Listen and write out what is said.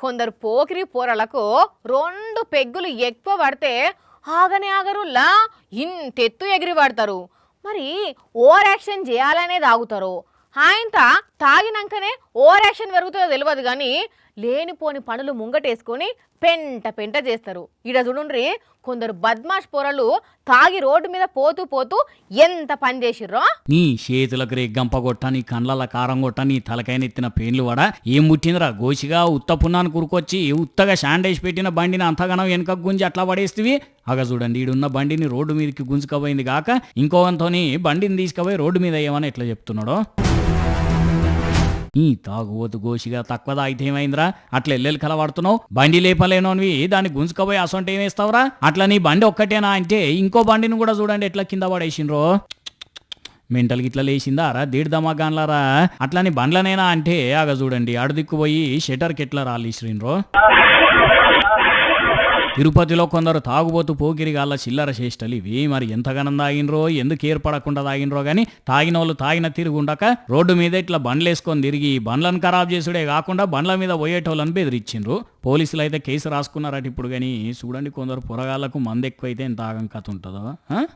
కొందరు పోకిరి పోరలకు 2 పెగ్గులు ఎక్కువ పడితే ఆగనే ఆగరుల్లా ఇంతెత్తు ఎగిరి పడతారు. మరి ఓవర్ యాక్షన్ చేయాలనే తాగుతారు. ఆయన తాగినాకనే ఓవర్ యాక్షన్ పెరుగుతుందో తెలియదు కానీ లేనిపోని పనులు ముంగటేసుకొని పెంట పెంట చేస్తారు. ఈడ చూడుండ్రి, కొందరు బద్మాష్ పొరలు తాగి రోడ్డు మీద పోతూ పోతూ ఎంత పని చేసిర్రో. నీ చేతులకు రేగ్గంప కొట్ట, నీ కండ్ల కారం కొట్ట, నీ తలకాయనెత్తిన పేన్లు వడ ఏం ముట్టిందిరా గోసిగా ఉత్త పున్నాను కురుకొచ్చి ఉత్తగా శాండేసి పెట్టిన బండిని అంతగానం వెనక గుంజి అట్లా పడేస్తేవి. అగ చూడండి, ఈడున్న బండిని రోడ్డు మీదకి గుంజుకపోయింది కాక ఇంకోవంతోని బండిని తీసుకుపోయి రోడ్డు మీద వేయమని ఎట్లా చెప్తున్నాడో. ఈ తాగుబోతు గోసిగా తక్కువ తాగితే ఏమైందిరా, అట్లా ఎల్లెలు కలవాడుతున్నావు? బండి లేపలేనోనివి దాన్ని గుంజుకపోయి అసొంటే ఏమేస్తావురా? అట్లా నీ బండి ఒక్కటేనా అంటే ఇంకో బండిని కూడా చూడండి ఎట్లా కింద పడేసిండ్రో. మెంటల్కి ఇట్లా లేచిందా రా దీడ్దమాగాన్లారా? అట్లా నీ బండ్లనేనా అంటే ఆగ చూడండి అడుదిక్కుపోయి షటర్కి ఎట్లా రాలిసిరిండ్రో. తిరుపతిలో కొందరు తాగుబోతు పోకిరిగాళ్ళ చిల్లర చేష్టలు ఇవి. మరి ఎంతగానం తాగినరో, ఎందుకు ఏర్పడకుండా తాగినరో కానీ తాగిన వాళ్ళు తాగిన తిరుగుండక రోడ్డు మీద ఇట్లా బండ్లేసుకొని తిరిగి బండ్లను ఖరాబ్ చేసుడే కాకుండా బండ్ల మీద పోయేటోళ్ళని బెదిరించిండ్రు. పోలీసులు అయితే కేసు రాసుకున్నారట ఇప్పుడు. కానీ చూడండి, కొందరు పొరగాళ్లకు మందు ఎక్కువైతే ఎంత ఆగం కథ ఉంటుందో.